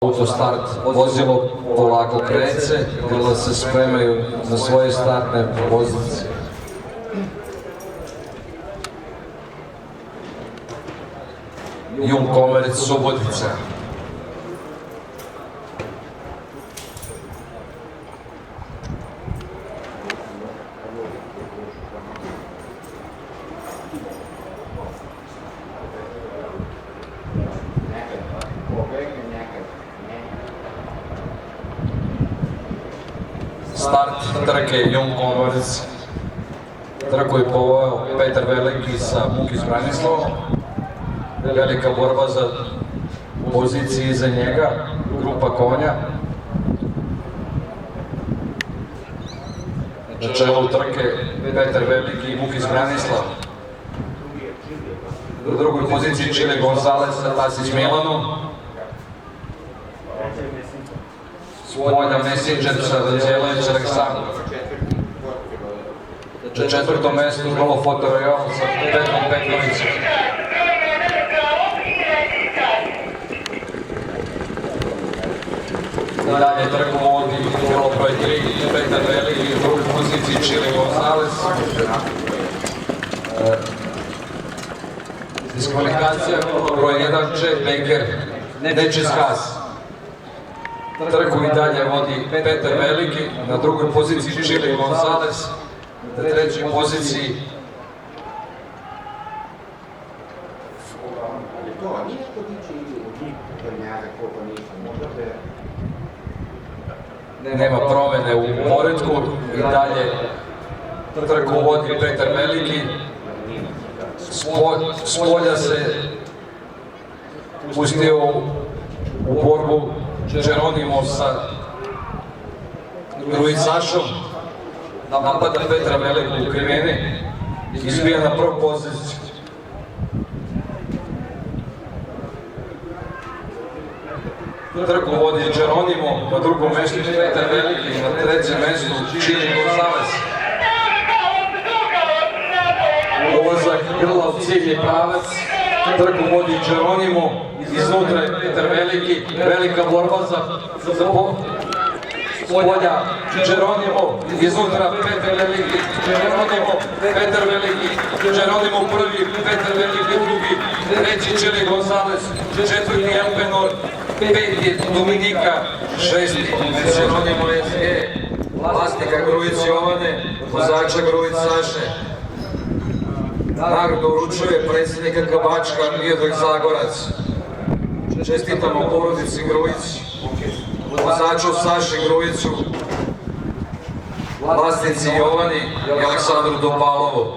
Autostart vozilo polako kreće, grla se spremaju na svoje startne pozicije. Jung Komerec Subotica. Start trke Jung Komerec. Trku je poveo Petar Veliki sa Mukić Branislavom. Velika borba za pozicije iza njega, grupa konja. Na čelu trke Petar Veliki i Mukić Branislav. U drugoj poziciji Čile Gonzalez sa Tasić Milanom. Spolja Messenger sa Đelević Aleksandar. Na četvrtom mestu Golo Fotoreal sa Petrom Petrovićem. Dalje trku vodi Golo broj 3, Petar Veliki, u drugoj poziciji Čile Gonzalez. Diskvalifikacija broj 1, Chet Baker, Nečis Haas. Trku i dalje vodi Petar Veliki, na drugoj poziciji Čile Gonzalez, na trećoj poziciji nema promene u poretku i dalje trku vodi Petar Veliki. Spolja se pustio u borbu Geronimo sa Grujicašom. Napada Petra Veliku u krivini, izbija na prvu poziciju. Trku vodi Geronimo, na drugom mestu Petar Veliki, na trećem mestu Čile Gonzalez. Ulazak grla u ciljni pravac, trku vodi Geronimo, iznutra je Petar Veliki, velika borba za spolja Geronimo, iznutra Petar Veliki, Geronimo, Petar Veliki, Geronimo prvi, Petar Veliki drugi, treći Čile Gonzalez, četvrti Elpenor, peti Dominika, šesti Geronimo SG, vlasnika Grujić Jovane, vozača Grujić Saše. Nagradu uručuje predsjednika Kabačka Miodrag Zagorac. Čestitamo porodici Grujić, vozaču Saši Grujiću, vlasnici Jovani i Aleksandru Dopalovu.